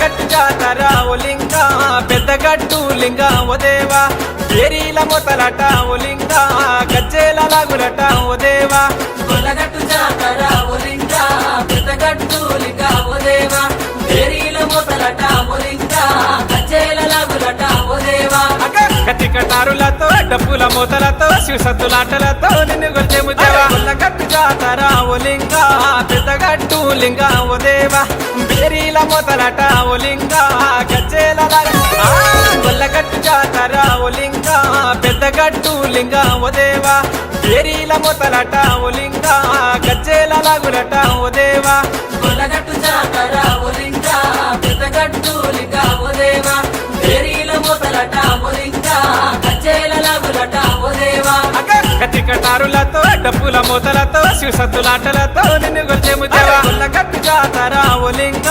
గొల్లగట్టు జాతర ఓ లింగ పెద్దగట్టు లింగ ఓ దేవా ఏరీల మొతలట ఓ లింగ గజ్జేల లాగులట ఓ దేవా గొల్లగట్టు జాతర ఓ లింగ పెద్దగట్టు లింగ ఓ దేవా ఏరీల మొతలట ఓ లింగ గజ్జేల లాగులట ఓ దేవా కటికటారులతో డప్పుల మూతలతో శివసత్తులాటలతో నిన్ను గొల్చెము దేవా గొల్లగట్టు జాతర ఓ లింగ పెద్దగట్టు లింగ ఓ దేవా బేరీల మొతలట ఓ లింగ గజ్జేల గొల్లగట్టు జాతర ఓ లింగ పెద్దగట్టు లింగ ఓ దేవా బేరీల మొతలట ఓ లింగ గజ్జేల లాగులట ఓ దేవా గొల్లగట్టు జాతర ఓ లింగ పెద్దగట్టు లింగ ఓ దేవా ఏరీల మొతలట ఓ లింగ గజ్జేల లాగులట ఓ దేవా కటికటారులతో డప్పుల మూతలతో శివసత్తులాటలతో నిన్ను గొల్చెము దేవా గొల్లగట్టు జాతర ఓ లింగ